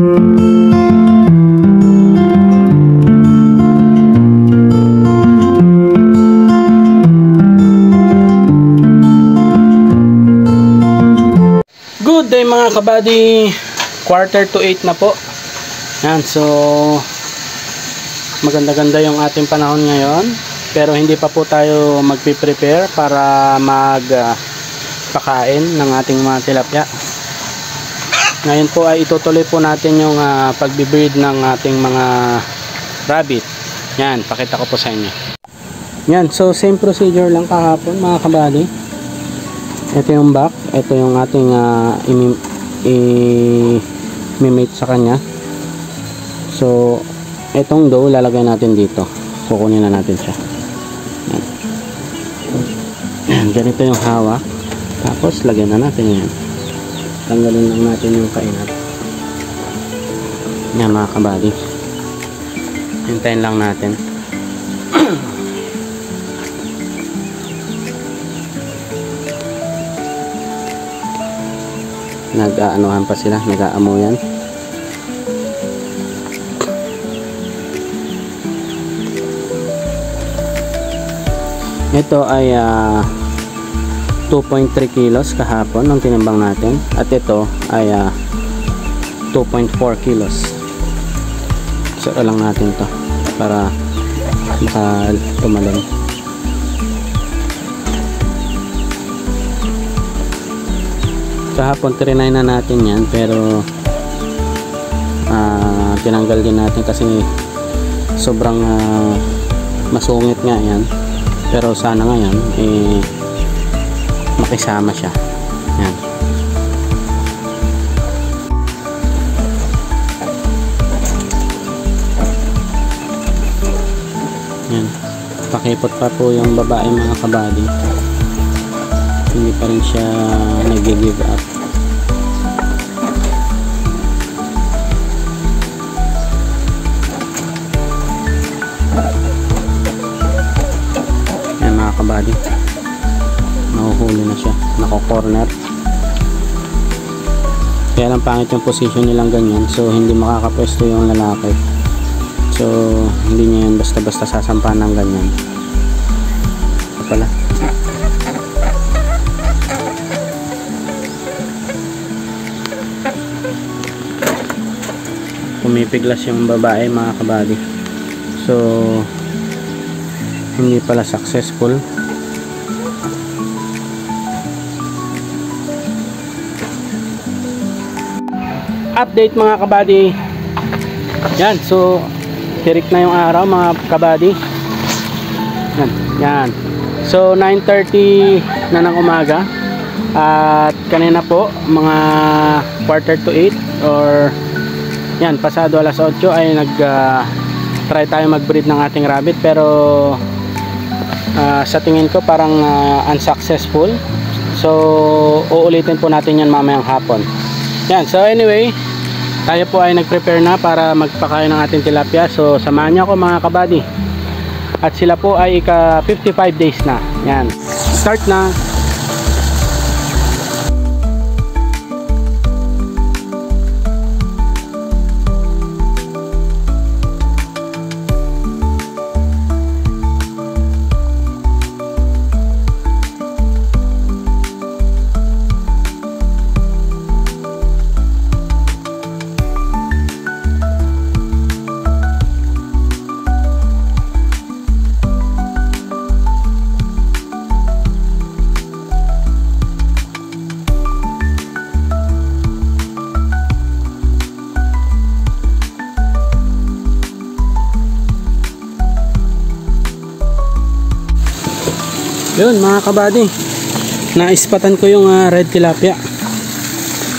Good day mga kabady, 7:45 na po. Yan, so maganda-ganda yung ating panahon ngayon, pero hindi pa po tayo magpe-prepare para magpakain ng ating mga tilapia. Ngayon po ay itutuloy po natin yung pagbe-breed ng ating mga rabbit. Yan, pakita ko po sa inyo. Yan, so same procedure lang kahapon mga kabady. Ito yung back, ito yung ating i-mate sa kanya. So itong dough lalagay natin dito, kukunin na natin siya. Yan, ganito yung hawak, tapos lagyan na natin yan, tanggalin lang natin yung kainat. Yan mga kabady, hintayin lang natin. Nag-aanuhan pa sila, nag-aamuyan. Ito ay 2.3 kilos kahapon nung tinimbang natin, at ito ay 2.4 kilos. So lang natin to para tumalon. Kahapon 39 na natin yan, pero tinanggal din natin kasi sobrang masungit nga yan, pero sana ngayon makisama siya. Yan. Yan, pakipot pa po yung babae mga kabady, hindi pa rin siya nag-give up. Ayan mga kabady, nahuhuli na siya, nako-corner. Kaya lang pangit yung position nilang ganyan, so hindi makakapwesto yung lalaki. So hindi niya yan basta-basta sasampahan ng ganyan. Ito pala, pumipiglas yung babae mga kabady, so hindi pala successful. Update mga kabady. Yan, so tirik na yung araw mga kabady. Yan, yan. So 9:30 na ng umaga, at kanina po mga 7:45 or yan, pasado alas 8 ay try tayo mag-breed ng ating rabbit, pero sa tingin ko parang unsuccessful. So uulitin po natin yan mamayang hapon. Yan, so anyway, tayo po ay nag-prepare na para magpakain ng ating tilapia. So samahan niyo ako mga kabady, at sila po ay ika 55 days na. Yan, start na. Yun mga kabady, naispatan ko yung red tilapia.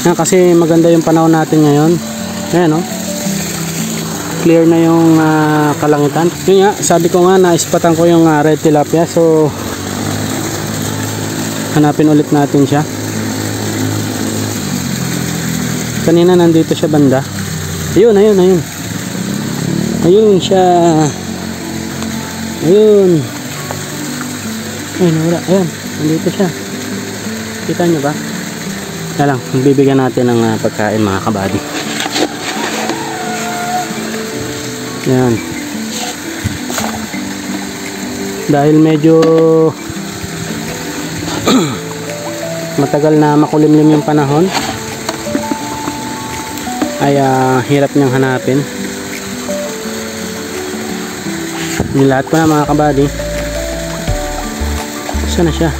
Kasi maganda yung panahon natin ngayon. Ayan, clear na yung kalangitan. Yun nga, sabi ko nga naispatan ko yung red tilapia. So hanapin ulit natin siya. Kanina nandito siya banda. Ayun, ayun, ayun. Ayun siya. Ayun. Ay, nawala. Ayan, nandito siya. Kita nyo ba? Kaya lang, bibigyan natin ng pagkain mga kabady. Yan. Dahil medyo matagal na makulimlim yung panahon, ay hirap niyang hanapin. Nilahat ko na mga kabady. Saan na siya?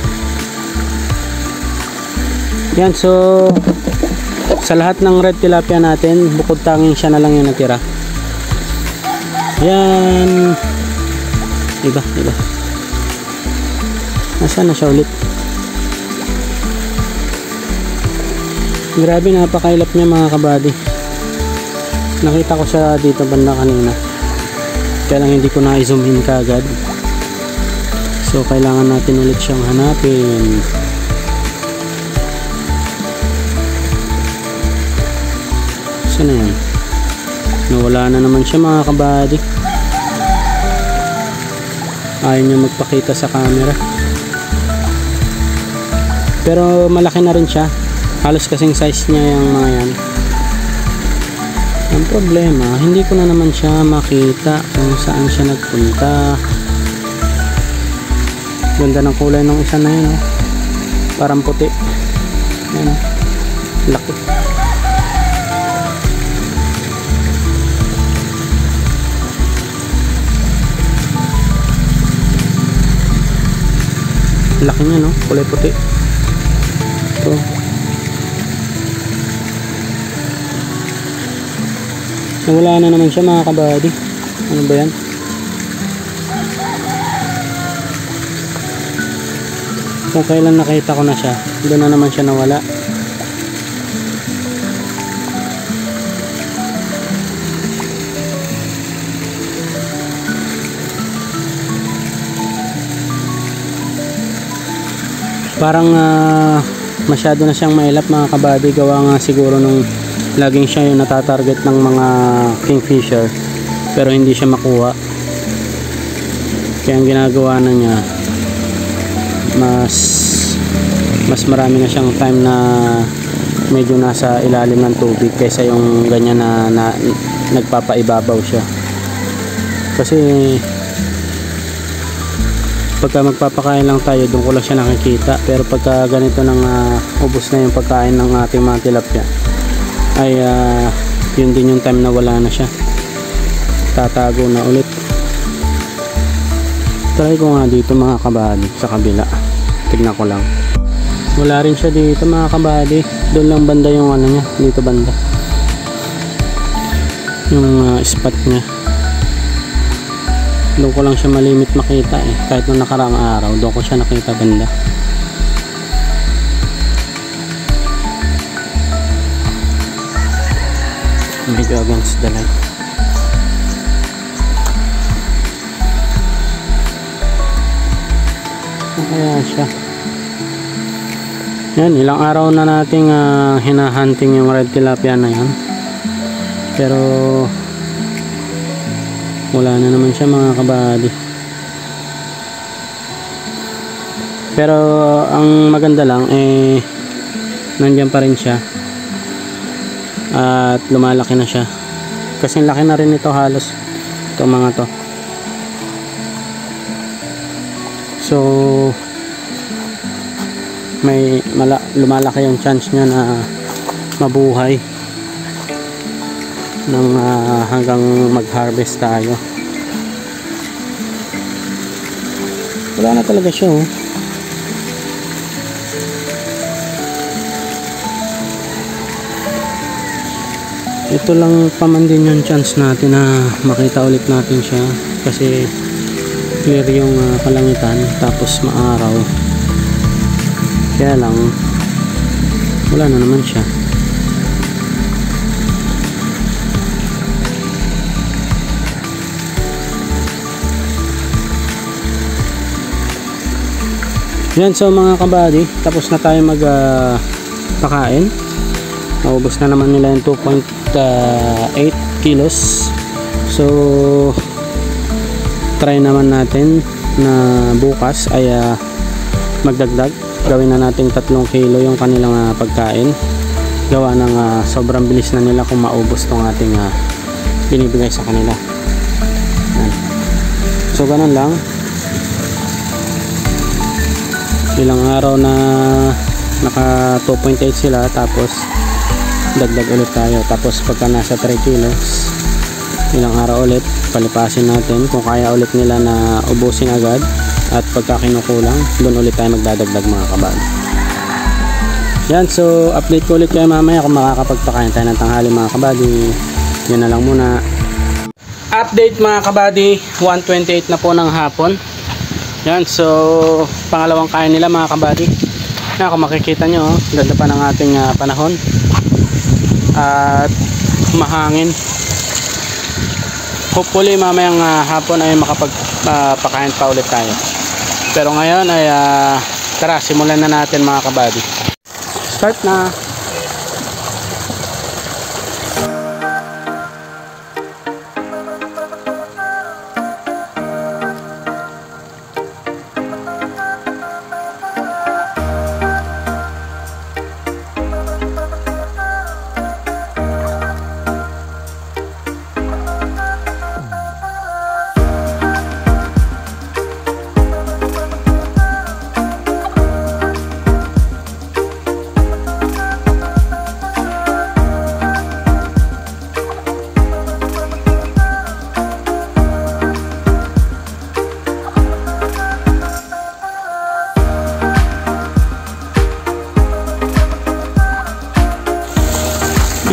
Yan, so sa lahat ng red tilapia natin, bukod tanging siya na lang yung natira. Yan. Iba. Nasaan na siya ulit? Grabe, napakailap niya mga kabady. Nakita ko siya dito banda kanina, kaya lang hindi ko na i-zoom in kaagad. So kailangan natin ulit siyang hanapin. Saan na yan? Nawala na naman siya mga kabady. Ayaw niya magpakita sa camera, pero malaki na rin siya. Halos kasing size niya yung mga yan. Ang problema, hindi ko na naman siya makita kung saan siya nagpunta. Ganda ng kulay ng isa na yun, oh. Parang puti. Ayan, oh. Laki. Laki niya, no? Kulay puti. Ito. Wala na naman siya mga kabady. Ano ba yan? Kung kailan nakita ko na siya, doon na naman siya nawala. Parang masyado na siyang mailap mga kabady. Gawa nga siguro nung laging siya yung natatarget ng mga kingfisher, pero hindi siya makuha. Kaya ang ginagawa na niya, mas marami na siyang time na medyo nasa ilalim ng tubig kaysa yung ganyan na nagpapaibabaw siya. Kasi pagka magpapakain lang tayo, doon ko lang siya nakikita. Pero pagka ganito nang ubos na yung pagkain ng ating mga tilapia, ay yun din yung time na wala na siya, tatago na ulit. Try ko nga dito mga kabady sa kabila, tignan ko lang. Wala rin siya dito mga kabady. Doon lang banda yung ano niya, dito banda yung spot niya. Doon ko lang siya malimit makita eh. Kahit nung nakaraang araw, doon ko siya nakita banda. Medyo against the light. Kaya siya. Yan, ilang araw na nating hinahunting yung red tilapia na yan. Pero wala na naman siya mga kabady. Pero ang maganda lang eh, nandiyan pa rin siya. At lumalaki na siya. Kasi laki na rin ito halos. Itong mga to. So may lumalaki yung chance niya na mabuhay ng hanggang mag-harvest tayo. Wala na talaga siya, oh. Ito lang paman din yung chance natin na makita ulit natin siya, kasi clear yung kalangitan tapos maaraw. Kaya lang wala na naman siya. Yan, so mga kabady, tapos na tayo magpakain. Naubos na naman nila yung 2.8 kilos. So try naman natin na bukas ay magdagdag. Gawin na natin 3 kilo yung kanilang pagkain. Gawa ng sobrang bilis na nila kung maubos tong ating binibigay sa kanila. So ganun lang, ilang araw na naka 2.8 sila, tapos dagdag ulit tayo. Tapos pagka nasa 3 kilos, ilang araw ulit palipasin natin kung kaya ulit nila na ubusin agad, at pagka kinukulang doon ulit tayo magdadagdag mga kabady. Yan, so update ko ulit kayo mamaya kung makakapagpakain tayo ng tanghali mga kabady. Yan na lang muna. Update mga kabady, 1:28 na po ng hapon. Yan, so pangalawang kain nila mga kabady. Yan, kung makikita nyo, ganda pa ng ating panahon at mahangin. Hopefully mamayang hapon ay makapagpakain pa ulit tayo. Pero ngayon ay tara, simulan na natin mga kabady. Start na.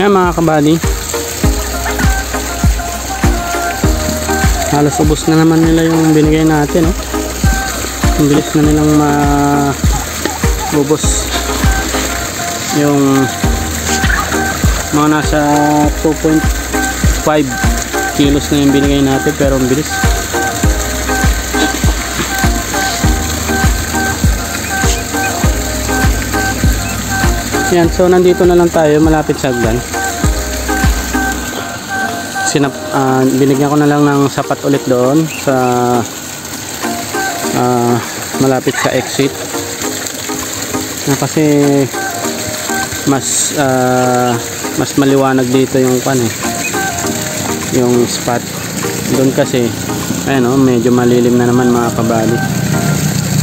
Yan mga kabady, halos ubos na naman nila yung binigay natin, oh. Ang bilis na nilang ubos yung mga nasa 2.5 kilos na yung binigay natin, pero ang bilis. Yan, so nandito na lang tayo malapit sa hagdan. Binigyan ko na lang ng sapat ulit doon sa malapit sa exit, kasi mas maliwanag dito yung yung spot doon, kasi ayun, medyo malilim na naman mga kabady.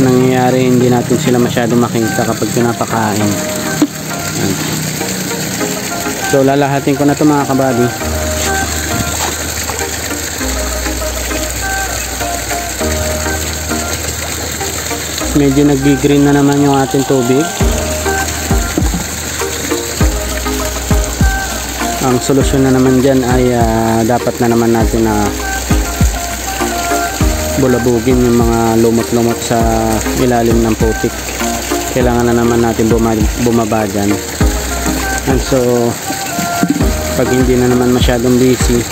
Nangyayari hindi natin sila masyado makita kapag pinapakain. So lalahatin ko na ito mga kabady. Medyo nag-green na naman yung ating tubig. Ang solusyon na naman dyan ay dapat na naman natin na bulabugin yung mga lumot-lumot sa ilalim ng putik. Kailangan na naman natin bumaba dyan. And so pag hindi na naman masyadong busy,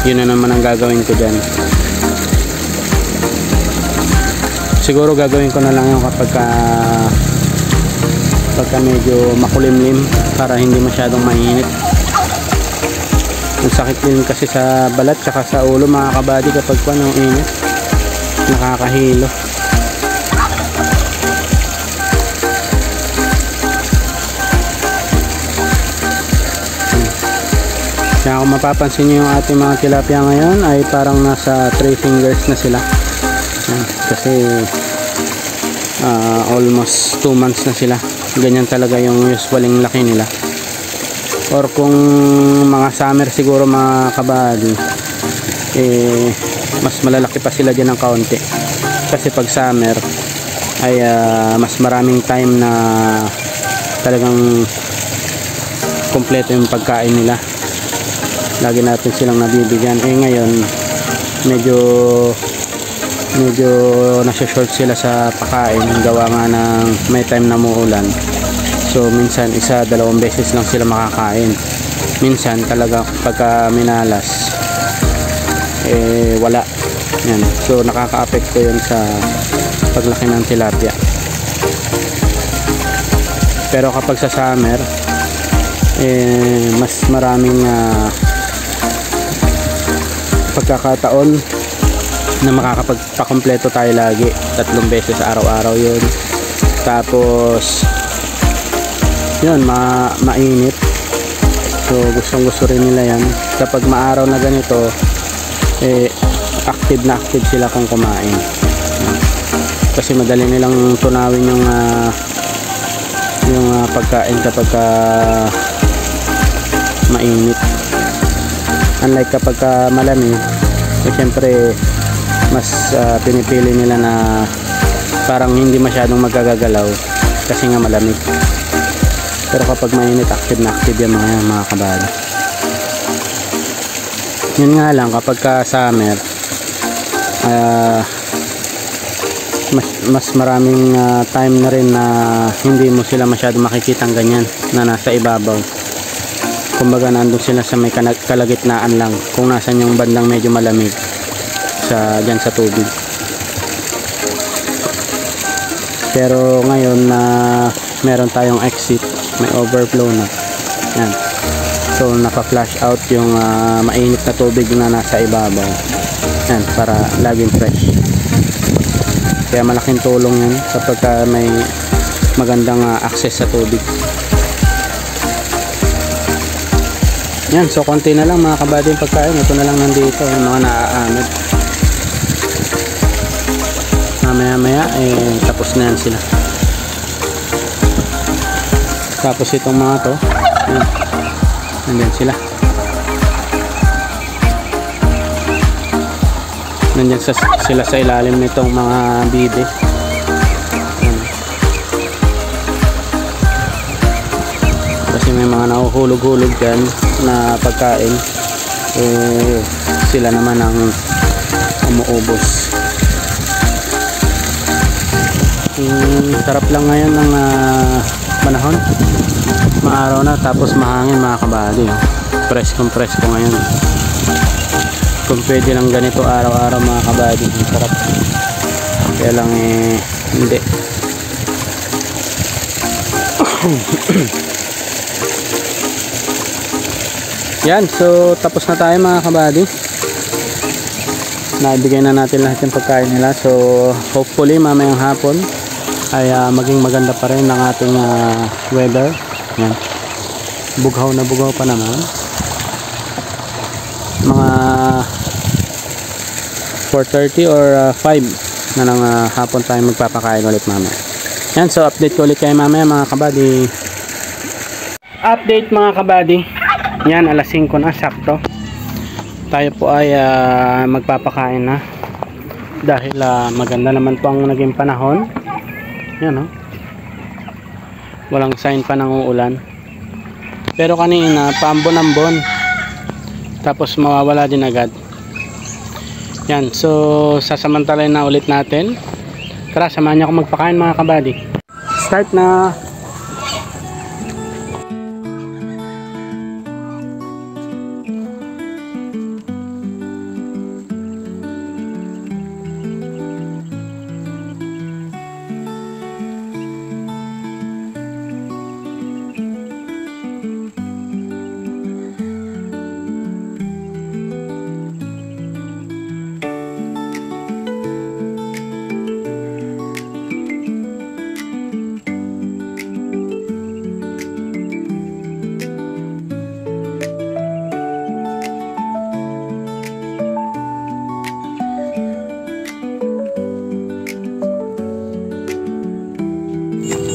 yun na naman ang gagawin ko dyan. Siguro gagawin ko na lang yung pagka medyo makulimlim, para hindi masyadong mainit. Ang sakit din kasi sa balat tsaka sa ulo mga kabady kapag yung init, nakakahilo. Kaya kung mapapansin nyo yung ating mga tilapia ngayon ay parang nasa 3 fingers na sila. Kasi almost 2 months na sila. Ganyan talaga yung usualing laki nila. Or kung mga summer siguro mga kabady, mas malalaki pa sila dyan ng kaunti. Kasi pag summer ay mas maraming time na talagang kompleto yung pagkain nila. Lagi natin silang nabibigyan. Ngayon medyo nasa-short sila sa pakain, gawa nga ng may time na muulan. So minsan 1-2 beses lang sila makakain. Minsan talaga pagka minalas wala. Yan. So nakaka-apekto yun sa paglaki ng tilapia. Pero kapag sa summer mas maraming pagkakataon na makakapagpakompleto tayo lagi. 3 beses araw-araw yun. Tapos yun, mainit. So gustong gusto rin nila yan. Kapag maaraw na ganito, active na active sila kung kumain. Kasi madali nilang tunawin yung pagkain kapag mainit. Unlike kapag malamig, syempre mas pinipili nila na parang hindi masyadong magagagalaw kasi nga malamig. Pero kapag mainit, active na active yung mga kabady. Yun nga lang, kapag summer, mas maraming time na rin na hindi mo sila masyadong makikitang ganyan na nasa ibabaw. Kumbaga nandun sila sa may kalagitnaan lang, kung nasan yung bandang medyo malamig dyan sa tubig. Pero ngayon na meron tayong exit, may overflow na yan, so naka-flash out yung mainit na tubig na nasa ibabaw yan, para laging fresh. Kaya malaking tulong yan kapag may magandang access sa tubig. Yan, so konti na lang mga kabady yung pagkain. Ito na lang nandito, yung mga naaanod. Maya tapos na yan sila. Tapos itong mga to, yan, nandyan sila. Nandyan sila sa ilalim nitong mga bibe. Kasi may mga nahuhulog-hulog dyan na pagkain, sila naman ang umuubos. Sarap lang ngayon ng panahon, maaraw na tapos mahangin mga kabady. Presko ngayon. Kung pwede lang ganito araw-araw mga kabady, sarap. Kaya lang hindi. Yan, so tapos na tayo mga kabady. Naibigay na natin lahat yung pagkain nila. So hopefully mamayang hapon ay maging maganda pa rin ang ating weather. Yan, bughaw na bughaw pa naman. Mga 4:30 or 5 na ng hapon tayo magpapakain ulit mamaya. Yan, so update ko ulit kayo mamaya mga kabady. Update mga kabady. Yan, alas 5 na, sakto. Tayo po ay magpapakain na. Dahil maganda naman po ang naging panahon. Yan, walang sign pa ng uulan. Pero kanina, paambon-ambon. Tapos mawawala din agad. Yan, so sasamantalayin na ulit natin. Tara, samahan niyo ako magpakain mga kabady. Start na.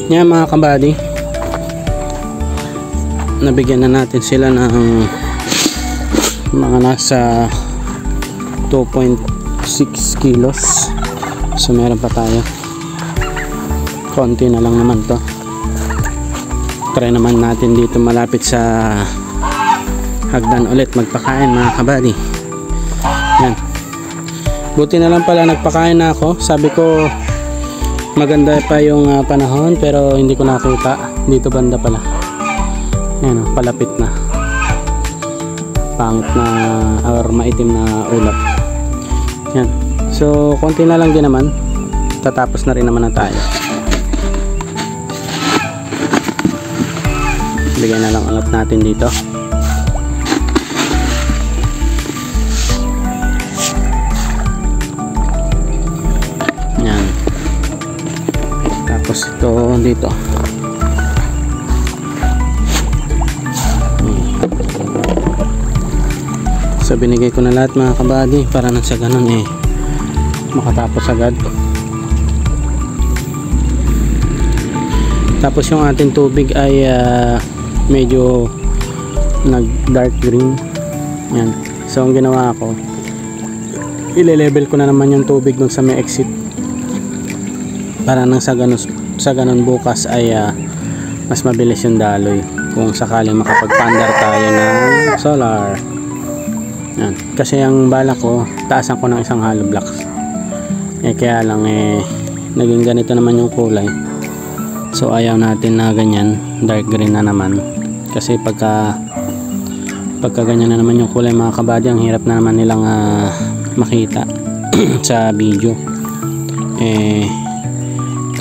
Yan mga kabady, nabigyan na natin sila ng mga nasa 2.6 kilos. So meron pa tayo, konti na lang naman to. Try naman natin dito malapit sa hagdan ulit magpakain mga kabady. Yan, buti na lang pala nagpakain na ako. Sabi ko maganda pa yung panahon, pero hindi ko nakita. Dito banda pala. Ayan, palapit na. Pangit na or maitim na ulap. Yan. So konti na lang din naman. Tatapos na rin naman na tayo. Bigyan na lang ulit natin dito. Tapos ito dito. So binigay ko na lahat mga kabady para nang sa ganun makatapos agad. Tapos yung ating tubig ay medyo nag dark green. Yan. So ang ginawa ko, ile-level ko na naman yung tubig dun sa may exit para nang sa ganun bukas ay mas mabilis yung daloy kung sakaling makapag-pandar tayo ng solar. Yan. Kasi ang bala ko, taasan ko ng isang hollow blocks. Kaya lang naging ganito naman yung kulay. So ayaw natin na ganyan, dark green na naman. Kasi pagka ganyan na naman yung kulay mga kabady, ang hirap na naman nilang makita sa video.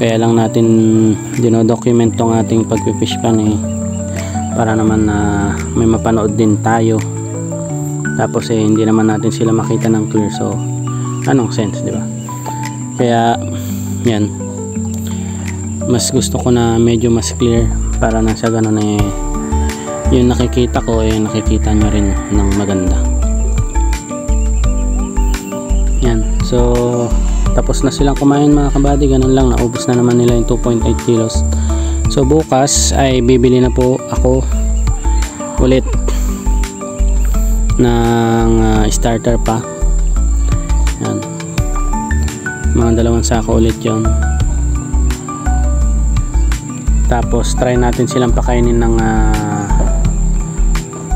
Kaya lang natin dinodocument tong ating pagpifish pan para naman may mapanood din tayo. Tapos hindi naman natin sila makita ng clear, so anong sense, di ba? Kaya yan, mas gusto ko na medyo mas clear para na sa ganun yung nakikita ko nakikita nyo rin ng maganda. Yan, so tapos na silang kumain mga kabady, ganun lang, naubos na naman nila yung 2.8 kilos. So bukas ay bibili na po ako ulit ng starter pa. Yan, mga 2 sako ulit yon. Tapos try natin silang pakainin ng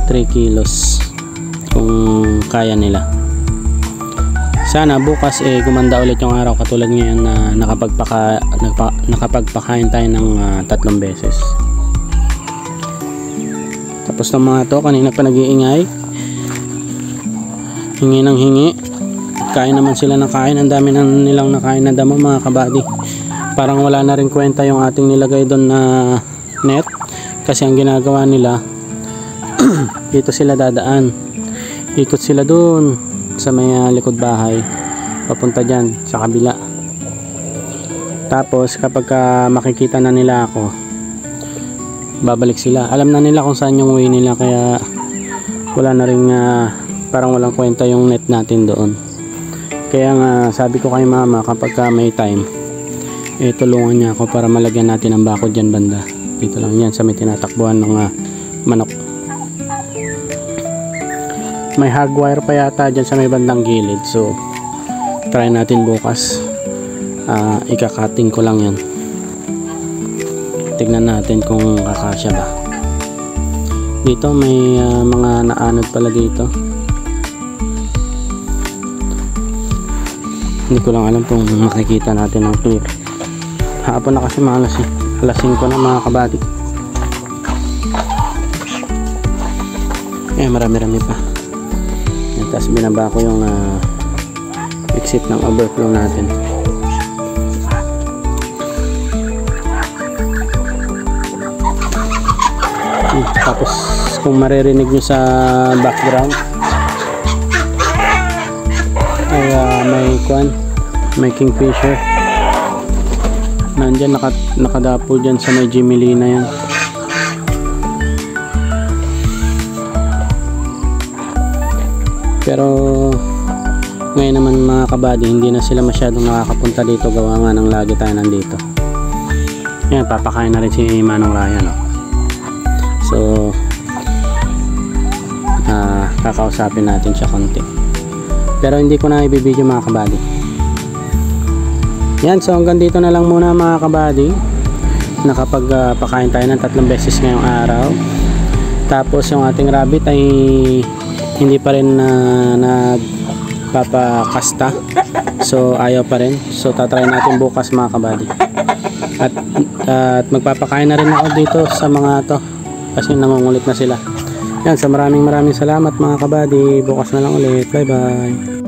3 kilos kung kaya nila. Sana bukas gumanda ulit yung araw katulad ngayon na nakapagpakain tayo ng 3 beses. Tapos ng mga to, kanina pa nag-iingay, hingi ng hingi, kain naman sila ng kain. Ang dami nilang nakain na damo mga kabady. Parang wala na rin kwenta yung ating nilagay doon na net, kasi ang ginagawa nila dito sila dadaan, ikot sila doon sa may likod bahay papunta dyan sa kabila. Tapos kapag makikita na nila ako, babalik sila. Alam na nila kung saan yung way nila, kaya wala na rin parang walang kwenta yung net natin doon. Kaya nga sabi ko kay mama, kapag may time tulungan niya ako para malagyan natin ang bakod dyan banda. Dito lang yan sa may tinatakbuhan ng manok. May hardwire pa yata dyan sa may bandang gilid, so try natin bukas. Ikakating ko lang yan, tignan natin kung kakasya ba. Dito may mga naanod pala dito. Hindi ko lang alam kung makikita natin ng clear. Hapon na kasi mga alas 5 na mga kabady. Marami-rami pa. Tapos binaba ko yung exit ng overflow natin. Tapos kung maririnig nyo sa background ay may kingfisher nandyan, nakadapo dyan sa may Jimmy Lee na yan. Pero ngayon naman mga kabady, hindi na sila masyadong nakakapunta dito, gawa nga ng lagi tayo nandito. Yan, papakain na rin si Manong Ryan, no? So kakausapin natin siya konti, pero hindi ko na ibibideo mga kabady. Yan, so hanggang dito na lang muna mga kabady. Nakapagpakain tayo ng 3 beses ngayong araw. Tapos yung ating rabbit ay hindi pa rin nagpapakasta, so ayaw pa rin. So tatry natin bukas mga kabady. At magpapakain na rin ako dito sa mga to kasi nangungulit na sila. Yan, so maraming salamat mga kabady. Bukas na lang ulit. Bye bye.